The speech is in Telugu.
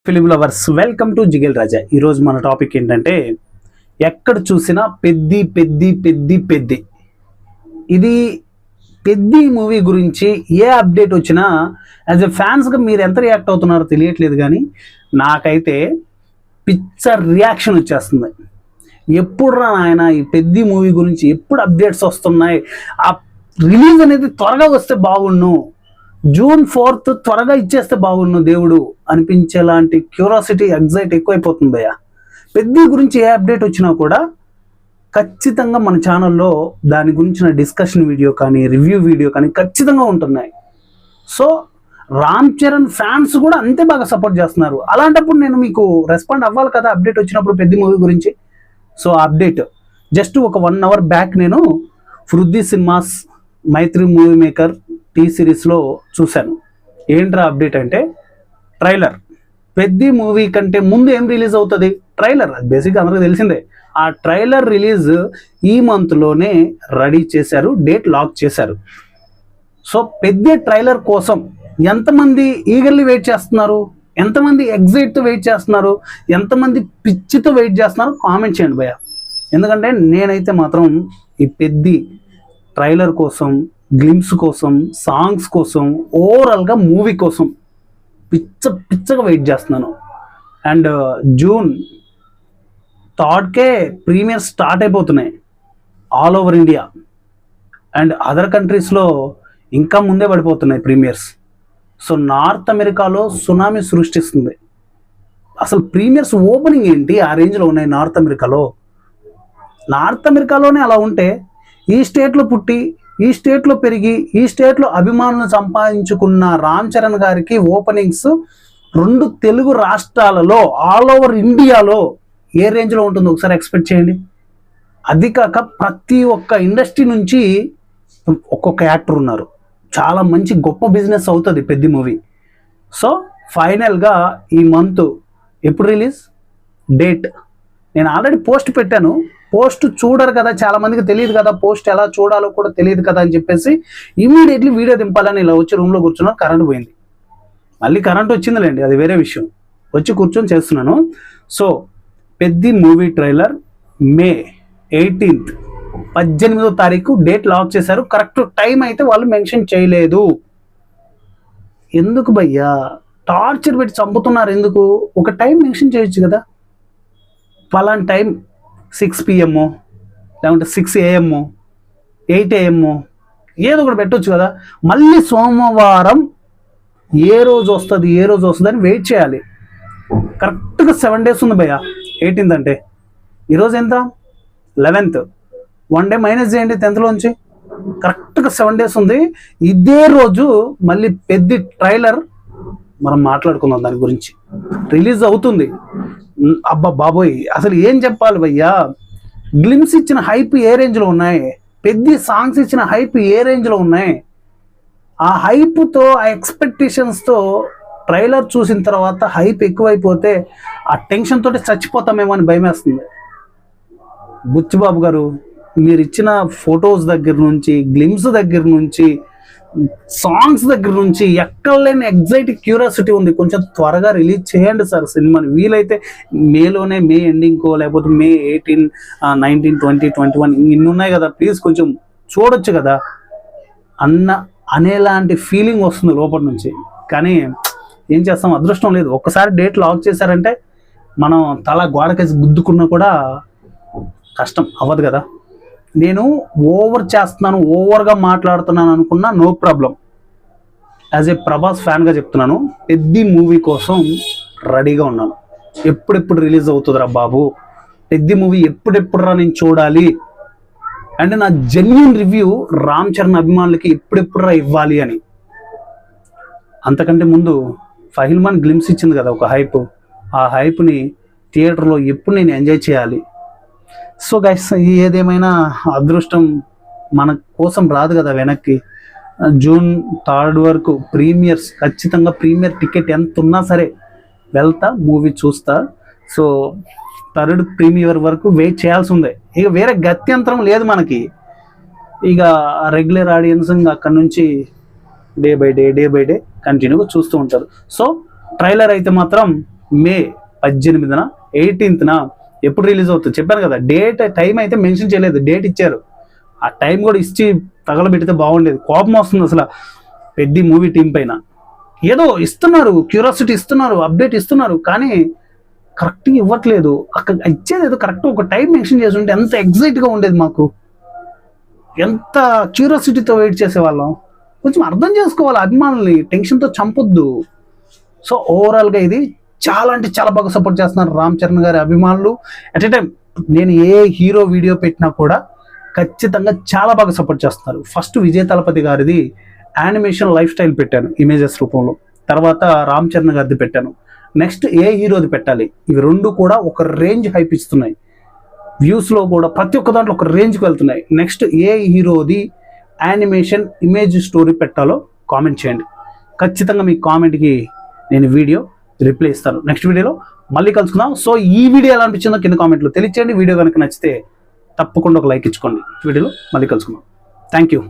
ఫిలిం లవర్స్ వెల్కమ్ టు జిగేల్ రాజా. ఈరోజు మన టాపిక్ ఏంటంటే ఎక్కడ చూసినా పెద్ది పెద్ది పెద్ది పెద్ది. ఇది పెద్ది మూవీ గురించి ఏ అప్డేట్ వచ్చినా యాజ్ ఎ ఫ్యాన్స్గా మీరు ఎంత రియాక్ట్ అవుతున్నారో తెలియట్లేదు, కానీ నాకైతే పిక్చర్ రియాక్షన్ వచ్చేస్తుంది. ఎప్పుడు రా నాయన ఈ పెద్ది మూవీ గురించి ఎప్పుడు అప్డేట్స్ వస్తున్నాయి, ఆ రిలీజ్ అనేది త్వరగా వస్తే బాగుండు, June 4th త్వరగా ఇచ్చేస్తే బాగుండు దేవుడు అనిపించేలాంటి క్యూరియాసిటీ ఎగ్జైట్ ఎక్కువైపోతుంది భయ్య. పెద్ది గురించి ఏ అప్డేట్ వచ్చినా కూడా ఖచ్చితంగా మన ఛానల్లో దాని గురించిన డిస్కషన్ వీడియో కానీ రివ్యూ వీడియో కానీ ఖచ్చితంగా ఉంటున్నాయి. సో రామ్ చరణ్ ఫ్యాన్స్ కూడా అంతే బాగా సపోర్ట్ చేస్తున్నారు. అలాంటప్పుడు నేను మీకు రెస్పాండ్ అవ్వాలి కదా అప్డేట్ వచ్చినప్పుడు పెద్ది మూవీ గురించి. సో అప్డేట్ జస్ట్ ఒక 1 hour బ్యాక్ నేను వృద్ధి సినిమాస్ మైత్రి మూవీ మేకర్ టీ సిరీస్లో చూశాను. ఏంట్రా అప్డేట్ అంటే ట్రైలర్. పెద్ది మూవీ కంటే ముందు ఏం రిలీజ్ అవుతుంది? ట్రైలర్. అది బేసిక్గా అందరికీ తెలిసిందే. ఆ ట్రైలర్ రిలీజ్ ఈ మంత్లోనే రెడీ చేశారు, డేట్ లాక్ చేశారు. సో పెద్ది ట్రైలర్ కోసం ఎంతమంది ఈగర్లీ వెయిట్ చేస్తున్నారు, ఎంతమంది ఎగ్జైట్తో వెయిట్ చేస్తున్నారు, ఎంతమంది పిచ్చితో వెయిట్ చేస్తున్నారు కామెంట్ చేయండి భయ్య. ఎందుకంటే నేనైతే మాత్రం ఈ పెద్ది ట్రైలర్ కోసం, గ్లిమ్స్ కోసం, సాంగ్స్ కోసం, ఓవరాల్గా మూవీ కోసం పిచ్చగా వెయిట్ చేస్తున్నాను. And June 3rd premiere start అయిపోతున్నాయి all over India and other కంట్రీస్లో ఇంకా ముందే పడిపోతున్నాయి ప్రీమియర్స్. సో నార్త్ అమెరికాలో సునామీ సృష్టిస్తుంది. అసలు ప్రీమియర్స్ ఓపెనింగ్ ఏంటి ఆ రేంజ్లో ఉన్నాయి నార్త్ అమెరికాలో. నార్త్ అమెరికాలోనే అలా ఉంటే ఈ స్టేట్లో పుట్టి, ఈ స్టేట్లో పెరిగి, ఈ స్టేట్లో అభిమానులను సంపాదించుకున్న రామ్ చరణ్ గారికి ఓపెనింగ్స్ 2 తెలుగు రాష్ట్రాలలో ఆల్ ఓవర్ ఇండియాలో ఏ రేంజ్లో ఉంటుందో ఒకసారి ఎక్స్పెక్ట్ చేయండి. అది కాక ప్రతి ఒక్క ఇండస్ట్రీ నుంచి ఒక్కొక్క యాక్టర్ ఉన్నారు. చాలా మంచి గొప్ప బిజినెస్ అవుతుంది పెద్ది మూవీ. సో ఫైనల్గా ఈ మంత్ ఎప్పుడు రిలీజ్ డేట్ నేను ఆల్రెడీ పోస్ట్ పెట్టాను. పోస్ట్ చూడరు కదా, చాలా మందికి తెలియదు కదా, పోస్ట్ ఎలా చూడాలో కూడా తెలియదు కదా అని చెప్పేసి ఇమీడియట్లీ వీడియో దింపాలని ఇలా వచ్చి రూమ్లో కూర్చున్నాను. కరెంట్ పోయింది, మళ్ళీ కరెంట్ వచ్చిందిలేండి, అది వేరే విషయం. వచ్చి కూర్చొని చేస్తున్నాను. So Peddi movie trailer May 18th 18వ తారీఖు డేట్ లాక్ చేశారు. కరెక్ట్ టైం అయితే వాళ్ళు మెన్షన్ చేయలేదు. ఎందుకు భయ్యా టార్చర్ పెట్టి చంపుతున్నారు? ఎందుకు? ఒక టైం మెన్షన్ చేయొచ్చు కదా. పలానా టైం 6 PM లేకుంటే 6 AM 8 AM ఏదో ఒకటి పెట్టవచ్చు కదా. మళ్ళీ సోమవారం ఏ రోజు వస్తుంది అని వెయిట్ చేయాలి. కరెక్ట్గా 7 days ఉంది భయ్య. 18th అంటే ఈరోజు ఎంత? 11th. 1 day మైనస్ చేయండి 10thలోంచి. కరెక్ట్గా 7 days ఉంది. ఇదే రోజు మళ్ళీ పెద్ది ట్రైలర్ మనం మాట్లాడుకుందాం, దాని గురించి రిలీజ్ అవుతుంది. అబ్బా బాబోయ్, అసలు ఏం చెప్పాలి భయ్యా. గ్లిమ్స్ ఇచ్చిన హైప్ ఏ రేంజ్లో ఉన్నాయి, పెద్ది సాంగ్స్ ఇచ్చిన హైప్ ఏ రేంజ్లో ఉన్నాయి. ఆ హైప్తో, ఆ ఎక్స్పెక్టేషన్స్తో ట్రైలర్ చూసిన తర్వాత హైప్ ఎక్కువైపోతే ఆ టెన్షన్ తోటి చచ్చిపోతామేమో అని భయం వేస్తుంది. బుచ్చిబాబు గారు, మీరు ఇచ్చిన ఫొటోస్ దగ్గర నుంచి, గ్లిమ్స్ దగ్గర నుంచి, సాంగ్స్ దగ్గర నుంచి ఎక్కడ లేని ఎగ్జైటింగ్ క్యూరియాసిటీ ఉంది. కొంచెం త్వరగా రిలీజ్ చేయండి సార్ సినిమాని. వీలైతే మేలోనే, మే ఎండింగ్కో లేకపోతే May 18, 19, 20, 21 ఇన్ని ఉన్నాయి కదా, ప్లీజ్ కొంచెం చూడొచ్చు కదా అనేలాంటి ఫీలింగ్ వస్తుంది లోపల నుంచి. కానీ ఏం చేస్తాం, అదృష్టం లేదు. ఒక్కసారి డేట్ లాక్ చేశారంటే మనం తల గోడకేసి గుద్దుకున్నా కూడా కష్టం అవ్వదు కదా. నేను ఓవర్ చేస్తున్నాను, ఓవర్గా మాట్లాడుతున్నాను అనుకున్నా no problem. As a Prabhas ఫ్యాన్గా చెప్తున్నాను, పెద్ది మూవీ కోసం రెడీగా ఉన్నాను. ఎప్పుడెప్పుడు రిలీజ్ అవుతుందిరా బాబు, పెద్ది మూవీ ఎప్పుడెప్పుడురా నేను చూడాలి అంటే నా జెన్యూన్ రివ్యూ రామ్ చరణ్ అభిమానులకి ఎప్పుడెప్పుడురా ఇవ్వాలి అని. అంతకంటే ముందు ఫహిల్మాన్ గ్లిమ్స్ ఇచ్చింది కదా ఒక హైప్, ఆ హైప్ని థియేటర్లో ఎప్పుడు నేను ఎంజాయ్ చేయాలి. సో గైస్, ఏదేమైనా అదృష్టం మన కోసం రాదు కదా వెనక్కి. June 3rd వరకు ప్రీమియర్స్, ఖచ్చితంగా ప్రీమియర్ టికెట్ ఎంత ఉన్నా సరే వెళ్తా, మూవీ చూస్తా. సో 3rd ప్రీమియర్ వరకు వెయిట్ చేయాల్సి ఉంది. ఇక వేరే గత్యంతరం లేదు మనకి. ఇక రెగ్యులర్ ఆడియన్స్ ఇంకా అక్కడ నుంచి డే బై డే కంటిన్యూగా చూస్తూ ఉంటారు. సో ట్రైలర్ అయితే మాత్రం మే 18న 18న ఎప్పుడు రిలీజ్ అవుతుంది చెప్పాను కదా. టైం అయితే మెన్షన్ చేయలేదు, డేట్ ఇచ్చారు. ఆ టైం కూడా ఇచ్చి తగలబెడితే బాగుండేది. కోపం వస్తుంది అసలు పెద్ద మూవీ టీం పైన. ఏదో ఇస్తున్నారు, క్యూరియాసిటీ ఇస్తున్నారు, అప్డేట్ ఇస్తున్నారు, కానీ కరెక్ట్గా ఇవ్వట్లేదు. అక్కడ ఇచ్చేది ఏదో కరెక్ట్ ఒక టైం మెన్షన్ చేసి ఉంటే ఎంత ఎగ్జైట్గా ఉండేది, మాకు ఎంత క్యూరియాసిటీతో వెయిట్ చేసేవాళ్ళం. కొంచెం అర్థం చేసుకోవాలి అభిమానుల్ని, టెన్షన్తో చంపొద్దు. సో ఓవరాల్గా ఇది చాలా అంటే చాలా బాగా సపోర్ట్ చేస్తున్నారు రామ్ చరణ్ గారి అభిమానులు. అట్ ఏ టైం నేను ఏ హీరో వీడియో పెట్టినా కూడా ఖచ్చితంగా చాలా బాగా సపోర్ట్ చేస్తున్నారు. ఫస్ట్ విజయ్ తలపతి గారిది యానిమేషన్ లైఫ్ స్టైల్ పెట్టాను ఇమేజెస్ రూపంలో, తర్వాత రామ్ చరణ్ గారిది పెట్టాను, నెక్స్ట్ ఏ హీరోది పెట్టాలి. ఇవి రెండు కూడా ఒక రేంజ్ హైప్ ఇస్తున్నాయి, వ్యూస్లో కూడా ప్రతి ఒక్క దాంట్లో ఒక రేంజ్కి వెళ్తున్నాయి. నెక్స్ట్ ఏ హీరోది యానిమేషన్ ఇమేజ్ స్టోరీ పెట్టాలో కామెంట్ చేయండి. ఖచ్చితంగా మీ కామెంట్కి నేను వీడియో రిప్లై ఇస్తాను. నెక్స్ట్ వీడియోలో మళ్ళీ కలుసుకుందాం. సో ఈ వీడియో ఎలా అనిపించిందో కింద కామెంట్లో తెలియచేయండి. వీడియో కనుక నచ్చితే తప్పకుండా ఒక లైక్ ఇచ్చుకోండి. వీడియోలో మళ్ళీ కలుసుకుందాం. Thank you.